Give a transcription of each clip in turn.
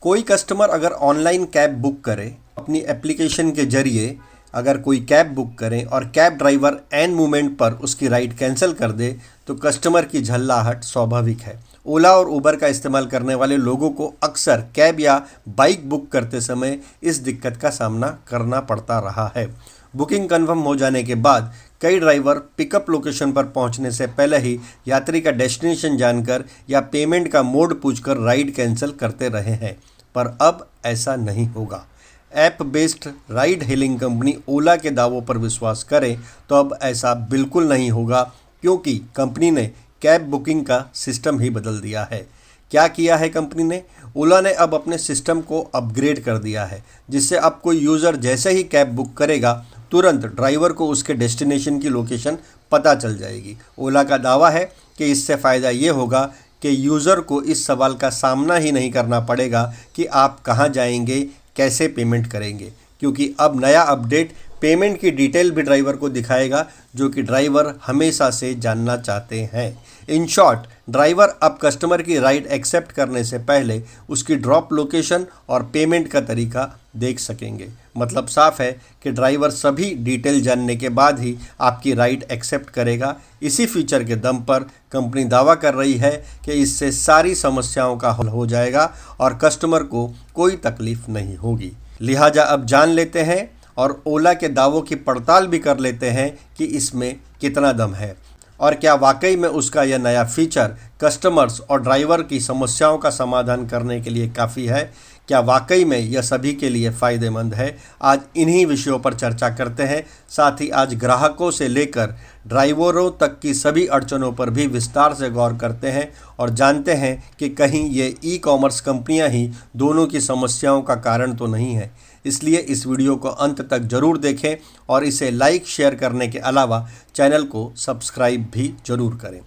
कोई कस्टमर अगर online cab book करे, अपनी एप्लीकेशन के जरिए अगर कोई कैब बुक करें और कैब ड्राइवर एन मोमेंट पर उसकी राइड कैंसिल कर दे तो कस्टमर की झल्लाहट स्वाभाविक है। ओला और उबर का इस्तेमाल करने वाले लोगों को अक्सर कैब या बाइक बुक करते समय इस दिक्कत का सामना करना पड़ता रहा है। बुकिंग कंफर्म हो जाने के बाद कई ड्राइवर पिकअप लोकेशन पर पहुंचने से पहले ही यात्री का डेस्टिनेशन जानकर या पेमेंट का मोड पूछकर राइड कैंसिल करते रहे हैं, पर अब ऐसा नहीं होगा। App based ride hailing company Ola के दावों पर विश्वास करें तो अब ऐसा बिल्कुल नहीं होगा, क्योंकि कंपनी ने कैब बुकिंग का सिस्टम ही बदल दिया है। क्या किया है कंपनी ने? ओला ने अब अपने सिस्टम को अपग्रेड कर दिया है, जिससे अब कोई यूज़र जैसे ही कैब बुक करेगा तुरंत ड्राइवर को उसके डेस्टिनेशन की लोकेशन पता चल जाएगी। ओला का दावा है कि इससे फ़ायदा ये होगा कि यूज़र को इस सवाल का सामना ही नहीं करना पड़ेगा कि आप कहाँ जाएंगे, कैसे पेमेंट करेंगे, क्योंकि अब नया अपडेट पेमेंट की डिटेल भी ड्राइवर को दिखाएगा, जो कि ड्राइवर हमेशा से जानना चाहते हैं। इन शॉर्ट, ड्राइवर अब कस्टमर की राइड एक्सेप्ट करने से पहले उसकी ड्रॉप लोकेशन और पेमेंट का तरीका देख सकेंगे। मतलब साफ है कि ड्राइवर सभी डिटेल जानने के बाद ही आपकी राइड एक्सेप्ट करेगा। इसी फीचर के दम पर कंपनी दावा कर रही है कि इससे सारी समस्याओं का हल हो जाएगा और कस्टमर को कोई तकलीफ नहीं होगी। लिहाजा अब जान लेते हैं और ओला के दावों की पड़ताल भी कर लेते हैं कि इसमें कितना दम है और क्या वाकई में उसका यह नया फीचर कस्टमर्स और ड्राइवर की समस्याओं का समाधान करने के लिए काफ़ी है। क्या वाकई में यह सभी के लिए फ़ायदेमंद है? आज इन्हीं विषयों पर चर्चा करते हैं। साथ ही आज ग्राहकों से लेकर ड्राइवरों तक की सभी अड़चनों पर भी विस्तार से गौर करते हैं और जानते हैं कि कहीं ये ई कॉमर्स कंपनियां ही दोनों की समस्याओं का कारण तो नहीं है। इसलिए इस वीडियो को अंत तक ज़रूर देखें और इसे लाइक शेयर करने के अलावा चैनल को सब्सक्राइब भी ज़रूर करें।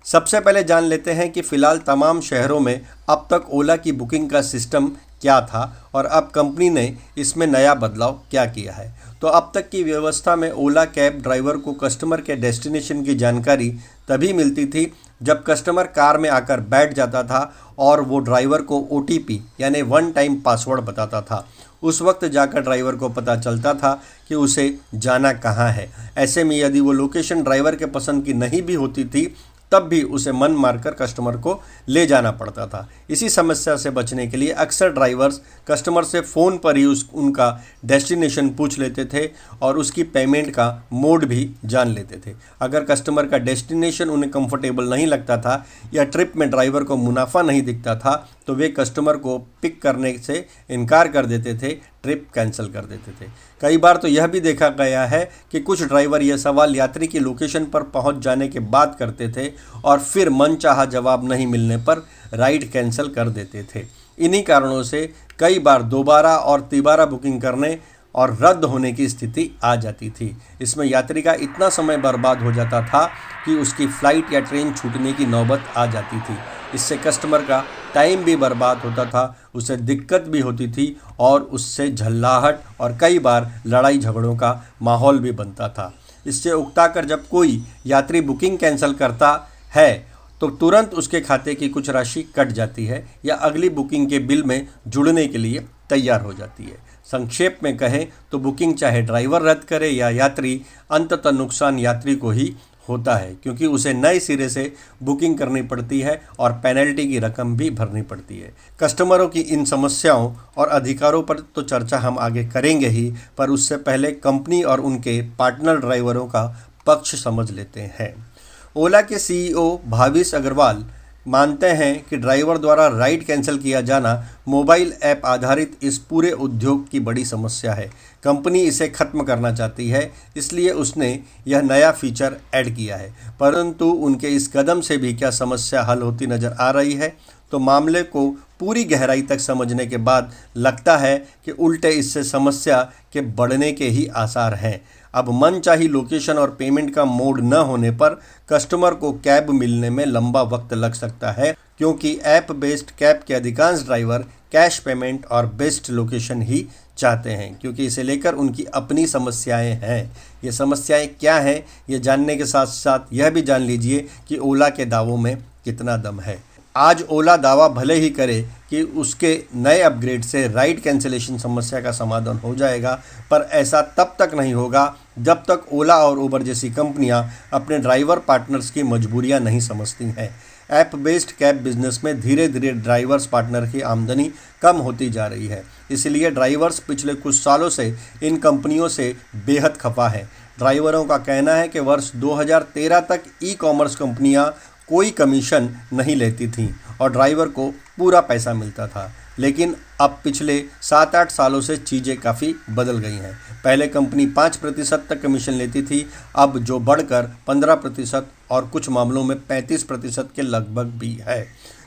सबसे पहले जान लेते हैं कि फ़िलहाल तमाम शहरों में अब तक ओला की बुकिंग का सिस्टम क्या था और अब कंपनी ने इसमें नया बदलाव क्या किया है। तो अब तक की व्यवस्था में ओला कैब ड्राइवर को कस्टमर के डेस्टिनेशन की जानकारी तभी मिलती थी जब कस्टमर कार में आकर बैठ जाता था और वो ड्राइवर को OTP यानी वन टाइम पासवर्ड बताता था। उस वक्त जाकर ड्राइवर को पता चलता था कि उसे जाना कहाँ है। ऐसे में यदि वो लोकेशन ड्राइवर के पसंद की नहीं भी होती थी तब भी उसे मन मारकर कस्टमर को ले जाना पड़ता था। इसी समस्या से बचने के लिए अक्सर ड्राइवर्स कस्टमर से फ़ोन पर ही उनका डेस्टिनेशन पूछ लेते थे और उसकी पेमेंट का मोड भी जान लेते थे। अगर कस्टमर का डेस्टिनेशन उन्हें कंफर्टेबल नहीं लगता था या ट्रिप में ड्राइवर को मुनाफा नहीं दिखता था तो वे कस्टमर को पिक करने से इनकार कर देते थे, ट्रिप कैंसिल कर देते थे। कई बार तो यह भी देखा गया है कि कुछ ड्राइवर यह सवाल यात्री की लोकेशन पर पहुंच जाने के बाद करते थे और फिर मनचाहा जवाब नहीं मिलने पर राइड कैंसिल कर देते थे। इन्हीं कारणों से कई बार दोबारा और तिबारा बुकिंग करने और रद्द होने की स्थिति आ जाती थी। इसमें यात्री का इतना समय बर्बाद हो जाता था कि उसकी फ़्लाइट या ट्रेन छूटने की नौबत आ जाती थी। इससे कस्टमर का टाइम भी बर्बाद होता था, उसे दिक्कत भी होती थी और उससे झल्लाहट और कई बार लड़ाई झगड़ों का माहौल भी बनता था। इससे उकताकर जब कोई यात्री बुकिंग कैंसिल करता है तो तुरंत उसके खाते की कुछ राशि कट जाती है या अगली बुकिंग के बिल में जुड़ने के लिए तैयार हो जाती है। संक्षेप में कहें तो बुकिंग चाहे ड्राइवर रद्द करे या यात्री, अंततः नुकसान यात्री को ही होता है, क्योंकि उसे नए सिरे से बुकिंग करनी पड़ती है और पेनल्टी की रकम भी भरनी पड़ती है। कस्टमरों की इन समस्याओं और अधिकारों पर तो चर्चा हम आगे करेंगे ही, पर उससे पहले कंपनी और उनके पार्टनर ड्राइवरों का पक्ष समझ लेते हैं। ओला के CEO भाविश अग्रवाल मानते हैं कि ड्राइवर द्वारा राइड कैंसिल किया जाना मोबाइल ऐप आधारित इस पूरे उद्योग की बड़ी समस्या है। कंपनी इसे ख़त्म करना चाहती है, इसलिए उसने यह नया फीचर ऐड किया है। परंतु उनके इस कदम से भी क्या समस्या हल होती नज़र आ रही है? तो मामले को पूरी गहराई तक समझने के बाद लगता है कि उल्टे इससे समस्या के बढ़ने के ही आसार हैं। अब मनचाही लोकेशन और पेमेंट का मोड न होने पर कस्टमर को कैब मिलने में लंबा वक्त लग सकता है, क्योंकि ऐप बेस्ड कैब के अधिकांश ड्राइवर कैश पेमेंट और बेस्ट लोकेशन ही चाहते हैं, क्योंकि इसे लेकर उनकी अपनी समस्याएं हैं। ये समस्याएं क्या हैं, ये जानने के साथ साथ यह भी जान लीजिए कि ओला के दावों में कितना दम है। आज ओला दावा भले ही करे कि उसके नए अपग्रेड से राइड कैंसिलेशन समस्या का समाधान हो जाएगा, पर ऐसा तब तक नहीं होगा जब तक ओला और उबर जैसी कंपनियां अपने ड्राइवर पार्टनर्स की मजबूरियां नहीं समझती हैं। ऐप बेस्ड कैब बिजनेस में धीरे धीरे ड्राइवर्स पार्टनर की आमदनी कम होती जा रही है। इसलिए ड्राइवर्स पिछले कुछ सालों से इन कंपनियों से बेहद खफा हैं। ड्राइवरों का कहना है कि वर्ष 2013 तक ई कॉमर्स कंपनियां कोई कमीशन नहीं लेती थीं और ड्राइवर को पूरा पैसा मिलता था, लेकिन अब पिछले 7-8 सालों से चीज़ें काफ़ी बदल गई हैं। पहले कंपनी 5% तक कमीशन लेती थी, अब जो बढ़कर 15% और कुछ मामलों में 35% के लगभग भी है।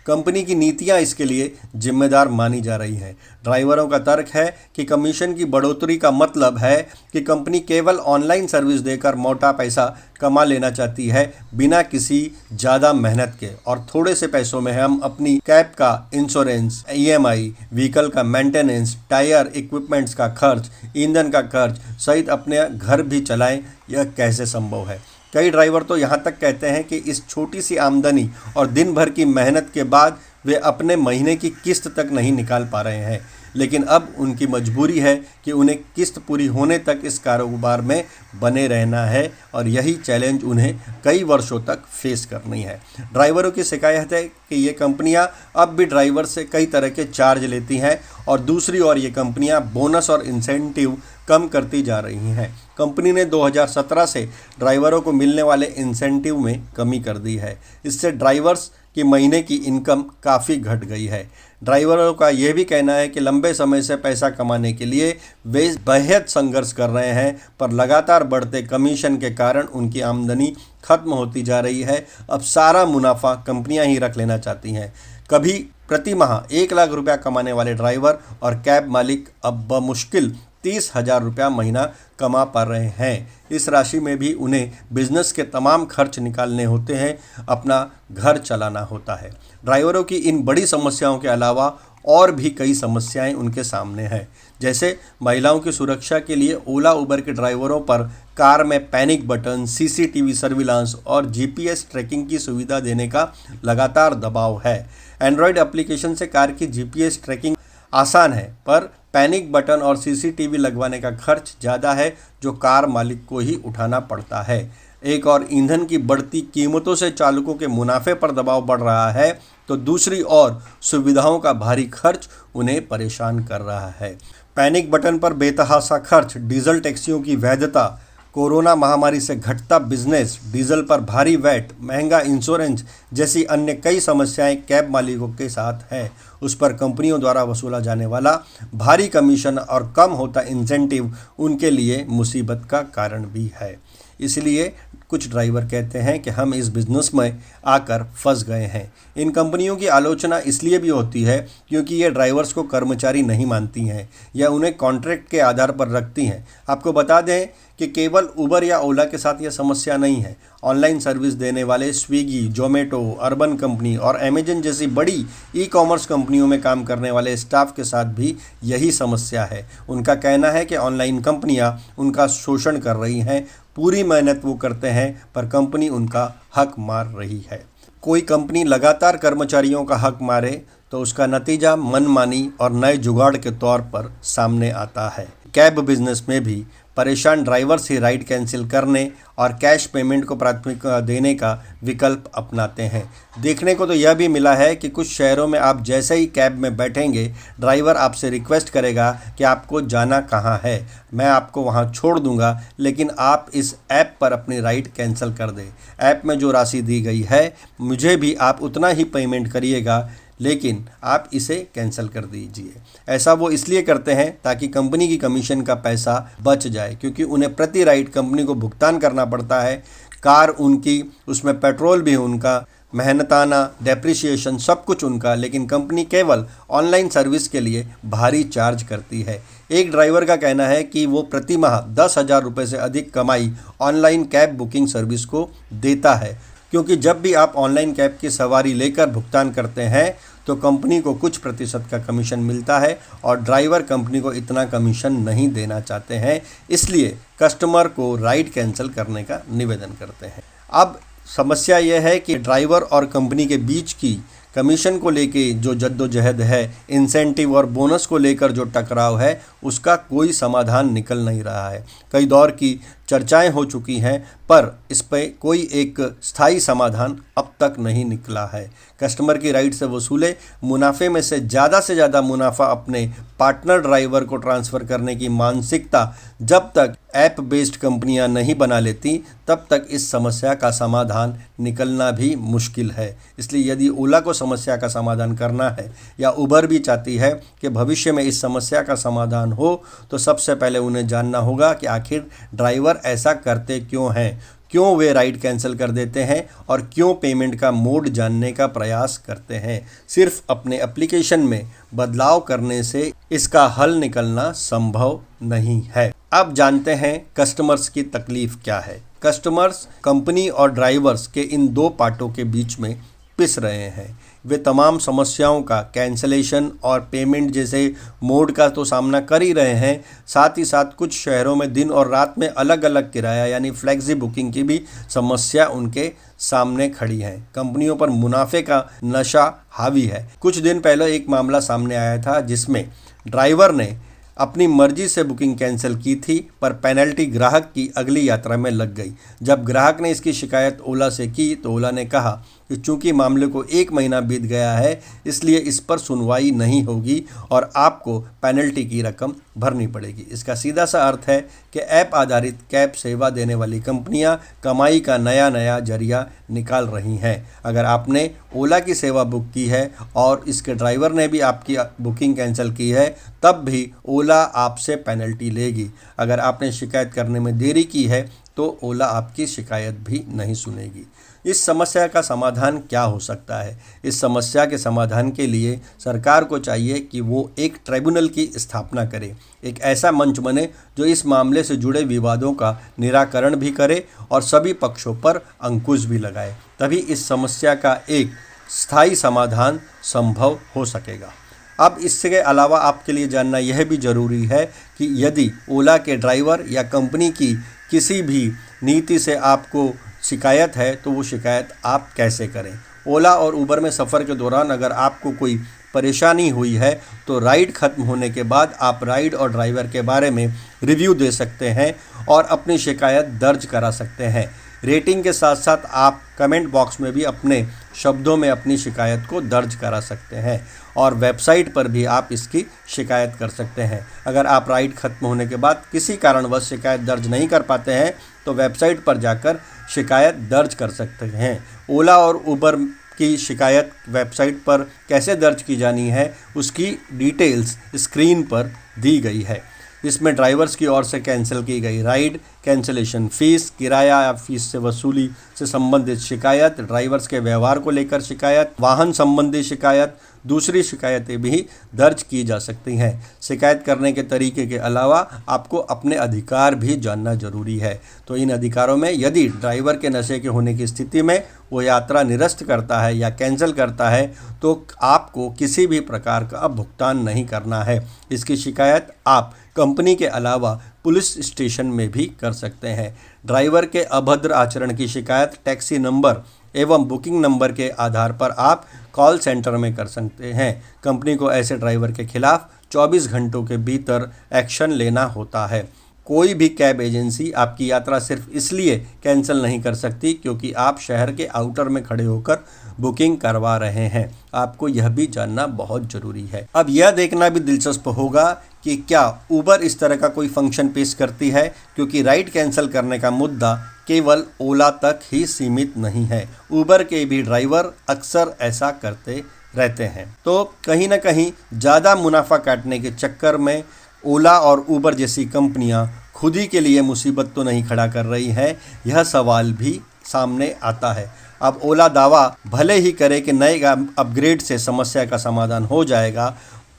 कंपनी की नीतियां इसके लिए जिम्मेदार मानी जा रही हैं। ड्राइवरों का तर्क है कि कमीशन की बढ़ोतरी का मतलब है कि कंपनी केवल ऑनलाइन सर्विस देकर मोटा पैसा कमा लेना चाहती है, बिना किसी ज़्यादा मेहनत के, और थोड़े से पैसों में हम अपनी कैब का इंश्योरेंस, ईएमआई, व्हीकल का मेंटेनेंस, टायर इक्विपमेंट्स का खर्च, ईंधन का खर्च सहित अपने घर भी चलाएं। यह कैसे संभव है? कई ड्राइवर तो यहाँ तक कहते हैं कि इस छोटी सी आमदनी और दिन भर की मेहनत के बाद वे अपने महीने की किस्त तक नहीं निकाल पा रहे हैं, लेकिन अब उनकी मजबूरी है कि उन्हें किस्त पूरी होने तक इस कारोबार में बने रहना है और यही चैलेंज उन्हें कई वर्षों तक फेस करनी है। ड्राइवरों की शिकायत है कि ये कंपनियां अब भी ड्राइवर से कई तरह के चार्ज लेती हैं और दूसरी ओर ये कंपनियां बोनस और इंसेंटिव कम करती जा रही हैं। कंपनी ने 2017 से ड्राइवरों को मिलने वाले इंसेंटिव में कमी कर दी है। इससे ड्राइवर्स की महीने की इनकम काफ़ी घट गई है। ड्राइवरों का यह भी कहना है कि लंबे समय से पैसा कमाने के लिए वे बेहद संघर्ष कर रहे हैं, पर लगातार बढ़ते कमीशन के कारण उनकी आमदनी खत्म होती जा रही है। अब सारा मुनाफा कंपनियां ही रख लेना चाहती हैं। कभी प्रति माह 1 लाख रुपया कमाने वाले ड्राइवर और कैब मालिक अब बमुश्किल 30,000 रुपया महीना कमा पा रहे हैं। इस राशि में भी उन्हें बिजनेस के तमाम खर्च निकालने होते हैं, अपना घर चलाना होता है। ड्राइवरों की इन बड़ी समस्याओं के अलावा और भी कई समस्याएं उनके सामने हैं, जैसे महिलाओं की सुरक्षा के लिए ओला उबर के ड्राइवरों पर कार में पैनिक बटन, सीसीटीवी सर्विलांस और जीपीएस ट्रैकिंग की सुविधा देने का लगातार दबाव है। एंड्रॉयड एप्लीकेशन से कार की जीपीएस ट्रैकिंग आसान है, पर पैनिक बटन और सीसीटीवी लगवाने का खर्च ज़्यादा है, जो कार मालिक को ही उठाना पड़ता है। एक और ईंधन की बढ़ती कीमतों से चालकों के मुनाफे पर दबाव बढ़ रहा है, तो दूसरी ओर सुविधाओं का भारी खर्च उन्हें परेशान कर रहा है। पैनिक बटन पर बेतहाशा खर्च, डीजल टैक्सियों की वैधता, कोरोना महामारी से घटता बिजनेस, डीजल पर भारी वैट, महंगा इंश्योरेंस जैसी अन्य कई समस्याएं कैब मालिकों के साथ हैं। उस पर कंपनियों द्वारा वसूला जाने वाला भारी कमीशन और कम होता इंसेंटिव उनके लिए मुसीबत का कारण भी है। इसलिए कुछ ड्राइवर कहते हैं कि हम इस बिज़नेस में आकर फंस गए हैं। इन कंपनियों की आलोचना इसलिए भी होती है क्योंकि ये ड्राइवर्स को कर्मचारी नहीं मानती हैं या उन्हें कॉन्ट्रैक्ट के आधार पर रखती हैं। आपको बता दें कि केवल उबर या ओला के साथ यह समस्या नहीं है। ऑनलाइन सर्विस देने वाले स्विगी, जोमेटो, अर्बन कंपनी और अमेजन जैसी बड़ी ई कॉमर्स कंपनियों में काम करने वाले स्टाफ के साथ भी यही समस्या है। उनका कहना है कि ऑनलाइन कंपनियां उनका शोषण कर रही हैं। पूरी मेहनत वो करते हैं, पर कंपनी उनका हक मार रही है। कोई कंपनी लगातार कर्मचारियों का हक मारे तो उसका नतीजा मनमानी और नए जुगाड़ के तौर पर सामने आता है। कैब बिजनेस में भी परेशान ड्राइवर्स ही राइड कैंसिल करने और कैश पेमेंट को प्राथमिकता देने का विकल्प अपनाते हैं। देखने को तो यह भी मिला है कि कुछ शहरों में आप जैसे ही कैब में बैठेंगे, ड्राइवर आपसे रिक्वेस्ट करेगा कि आपको जाना कहाँ है, मैं आपको वहाँ छोड़ दूँगा, लेकिन आप इस ऐप पर अपनी राइड कैंसिल कर दें। ऐप में जो राशि दी गई है मुझे भी आप उतना ही पेमेंट करिएगा, लेकिन आप इसे कैंसिल कर दीजिए। ऐसा वो इसलिए करते हैं ताकि कंपनी की कमीशन का पैसा बच जाए, क्योंकि उन्हें प्रति राइड कंपनी को भुगतान करना पड़ता है। कार उनकी, उसमें पेट्रोल भी उनका, मेहनताना, डेप्रिसिएशन सब कुछ उनका, लेकिन कंपनी केवल ऑनलाइन सर्विस के लिए भारी चार्ज करती है। एक ड्राइवर का कहना है कि वो प्रति माह 10,000 रुपये से अधिक कमाई ऑनलाइन कैब बुकिंग सर्विस को देता है, क्योंकि जब भी आप ऑनलाइन कैब की सवारी लेकर भुगतान करते हैं तो कंपनी को कुछ प्रतिशत का कमीशन मिलता है और ड्राइवर कंपनी को इतना कमीशन नहीं देना चाहते हैं, इसलिए कस्टमर को राइड कैंसिल करने का निवेदन करते हैं। अब समस्या यह है कि ड्राइवर और कंपनी के बीच की कमीशन को लेके जो जद्दोजहद है, इंसेंटिव और बोनस को लेकर जो टकराव है, उसका कोई समाधान निकल नहीं रहा है। कई दौर की चर्चाएं हो चुकी हैं, पर इस पे कोई एक स्थायी समाधान अब तक नहीं निकला है। कस्टमर की राइड से वसूले मुनाफे में से ज़्यादा मुनाफा अपने पार्टनर ड्राइवर को ट्रांसफ़र करने की मानसिकता जब तक ऐप बेस्ड कंपनियां नहीं बना लेती, तब तक इस समस्या का समाधान निकलना भी मुश्किल है। इसलिए यदि ओला को समस्या का समाधान करना है या उबर भी चाहती है कि भविष्य में इस समस्या का समाधान हो, तो सबसे पहले उन्हें जानना होगा कि आखिर ड्राइवर ऐसा करते क्यों हैं, क्यों वे राइड कैंसिल कर देते हैं और क्यों पेमेंट का मोड जानने का प्रयास करते हैं। सिर्फ अपने एप्लीकेशन में बदलाव करने से इसका हल निकलना संभव नहीं है। अब जानते हैं कस्टमर्स की तकलीफ क्या है। कस्टमर्स कंपनी और ड्राइवर्स के इन दो पार्टों के बीच में पिस रहे हैं। वे तमाम समस्याओं का कैंसलेशन और पेमेंट जैसे मोड का तो सामना कर ही रहे हैं, साथ ही साथ कुछ शहरों में दिन और रात में अलग अलग किराया यानी फ्लेक्सी बुकिंग की भी समस्या उनके सामने खड़ी है। कंपनियों पर मुनाफे का नशा हावी है। कुछ दिन पहले एक मामला सामने आया था जिसमें ड्राइवर ने अपनी मर्जी से बुकिंग कैंसिल की थी, पर पेनल्टी ग्राहक की अगली यात्रा में लग गई। जब ग्राहक ने इसकी शिकायत ओला से की तो ओला ने कहा कि चूंकि मामले को 1 महीना बीत गया है, इसलिए इस पर सुनवाई नहीं होगी और आपको पेनल्टी की रकम भरनी पड़ेगी। इसका सीधा सा अर्थ है कि ऐप आधारित कैब सेवा देने वाली कंपनियां कमाई का नया जरिया निकाल रही हैं। अगर आपने ओला की सेवा बुक की है और इसके ड्राइवर ने भी आपकी बुकिंग कैंसिल की है, तब भी ओला आपसे पेनल्टी लेगी। अगर आपने शिकायत करने में देरी की है तो ओला आपकी शिकायत भी नहीं सुनेगी। इस समस्या का समाधान क्या हो सकता है? इस समस्या के समाधान के लिए सरकार को चाहिए कि वो एक ट्राइब्यूनल की स्थापना करे, एक ऐसा मंच बने जो इस मामले से जुड़े विवादों का निराकरण भी करे और सभी पक्षों पर अंकुश भी लगाए। तभी इस समस्या का एक स्थायी समाधान संभव हो सकेगा। अब इसके अलावा आपके लिए जानना यह भी ज़रूरी है कि यदि ओला के ड्राइवर या कंपनी की किसी भी नीति से आपको शिकायत है तो वो शिकायत आप कैसे करें। ओला और उबर में सफ़र के दौरान अगर आपको कोई परेशानी हुई है तो राइड ख़त्म होने के बाद आप राइड और ड्राइवर के बारे में रिव्यू दे सकते हैं और अपनी शिकायत दर्ज करा सकते हैं। रेटिंग के साथ साथ आप कमेंट बॉक्स में भी अपने शब्दों में अपनी शिकायत को दर्ज करा सकते हैं और वेबसाइट पर भी आप इसकी शिकायत कर सकते हैं। अगर आप राइड ख़त्म होने के बाद किसी कारणवश शिकायत दर्ज नहीं कर पाते हैं तो वेबसाइट पर जाकर शिकायत दर्ज कर सकते हैं। ओला और उबर की शिकायत वेबसाइट पर कैसे दर्ज की जानी है उसकी डिटेल्स स्क्रीन पर दी गई है। इसमें ड्राइवर्स की ओर से कैंसिल की गई राइड, कैंसिलेशन फ़ीस, किराया या फीस से वसूली से संबंधित शिकायत, ड्राइवर्स के व्यवहार को लेकर शिकायत, वाहन संबंधी शिकायत, दूसरी शिकायतें भी दर्ज की जा सकती हैं। शिकायत करने के तरीके के अलावा आपको अपने अधिकार भी जानना जरूरी है। तो इन अधिकारों में यदि ड्राइवर के नशे के होने की स्थिति में वो यात्रा निरस्त करता है या कैंसिल करता है तो आपको किसी भी प्रकार का भुगतान नहीं करना है। इसकी शिकायत आप कंपनी के अलावा पुलिस स्टेशन में भी कर सकते हैं। ड्राइवर के अभद्र आचरण की शिकायत टैक्सी नंबर एवं बुकिंग नंबर के आधार पर आप कॉल सेंटर में कर सकते हैं। कंपनी को ऐसे ड्राइवर के खिलाफ 24 घंटों के भीतर एक्शन लेना होता है। कोई भी कैब एजेंसी आपकी यात्रा सिर्फ इसलिए कैंसिल नहीं कर सकती क्योंकि आप शहर के आउटर में खड़े होकर बुकिंग करवा रहे हैं। आपको यह भी जानना बहुत ज़रूरी है। अब यह देखना भी दिलचस्प होगा कि क्या उबर इस तरह का कोई फंक्शन पेश करती है, क्योंकि राइड कैंसिल करने का मुद्दा केवल ओला तक ही सीमित नहीं है। उबर के भी ड्राइवर अक्सर ऐसा करते रहते हैं। तो कहीं ना कहीं ज़्यादा मुनाफा काटने के चक्कर में ओला और उबर जैसी कंपनियां खुद ही के लिए मुसीबत तो नहीं खड़ा कर रही हैं, यह सवाल भी सामने आता है। अब ओला दावा भले ही करे कि नए अपग्रेड से समस्या का समाधान हो जाएगा,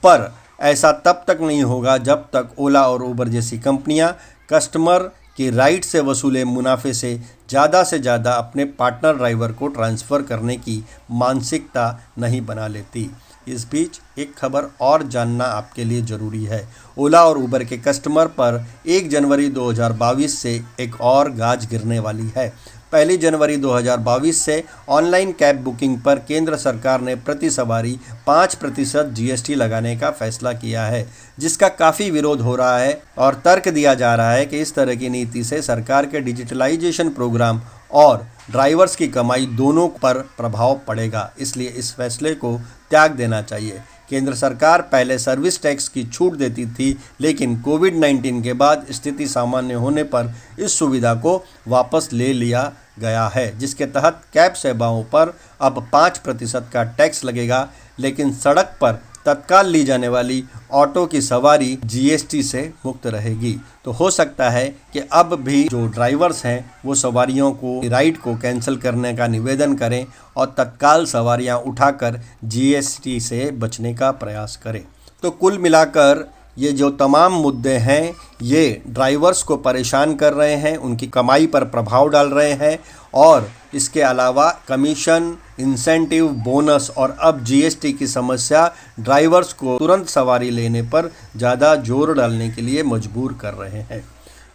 पर ऐसा तब तक नहीं होगा जब तक ओला और उबर जैसी कंपनियां कस्टमर की राइड से वसूले मुनाफे से ज़्यादा अपने पार्टनर ड्राइवर को ट्रांसफ़र करने की मानसिकता नहीं बना लेती। इस बीच एक खबर और जानना आपके लिए ज़रूरी है। ओला और उबर के कस्टमर पर 1 जनवरी 2022 से एक और गाज गिरने वाली है। 1 जनवरी 2022 से ऑनलाइन कैब बुकिंग पर केंद्र सरकार ने प्रति सवारी 5% जीएसटी लगाने का फैसला किया है, जिसका काफ़ी विरोध हो रहा है और तर्क दिया जा रहा है कि इस तरह की नीति से सरकार के डिजिटलाइजेशन प्रोग्राम और ड्राइवर्स की कमाई दोनों पर प्रभाव पड़ेगा, इसलिए इस फैसले को त्याग देना चाहिए। केंद्र सरकार पहले सर्विस टैक्स की छूट देती थी, लेकिन कोविड-19 के बाद स्थिति सामान्य होने पर इस सुविधा को वापस ले लिया गया है, जिसके तहत कैब सेवाओं पर अब 5% का टैक्स लगेगा, लेकिन सड़क पर तत्काल ली जाने वाली ऑटो की सवारी जीएसटी से मुक्त रहेगी। तो हो सकता है कि अब भी जो ड्राइवर्स हैं वो सवारियों को राइड को कैंसिल करने का निवेदन करें और तत्काल सवारियां उठाकर जीएसटी से बचने का प्रयास करें। तो कुल मिलाकर ये जो तमाम मुद्दे हैं ये ड्राइवर्स को परेशान कर रहे हैं, उनकी कमाई पर प्रभाव डाल रहे हैं और इसके अलावा कमीशन, इंसेंटिव, बोनस और अब जीएसटी की समस्या ड्राइवर्स को तुरंत सवारी लेने पर ज़्यादा जोर डालने के लिए मजबूर कर रहे हैं।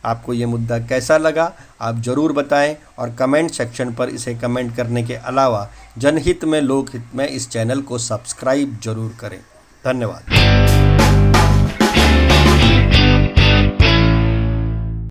आपको ये मुद्दा कैसा लगा आप ज़रूर बताएं और कमेंट सेक्शन पर इसे कमेंट करने के अलावा जनहित में लोकहित में इस चैनल को सब्सक्राइब जरूर करें। धन्यवाद।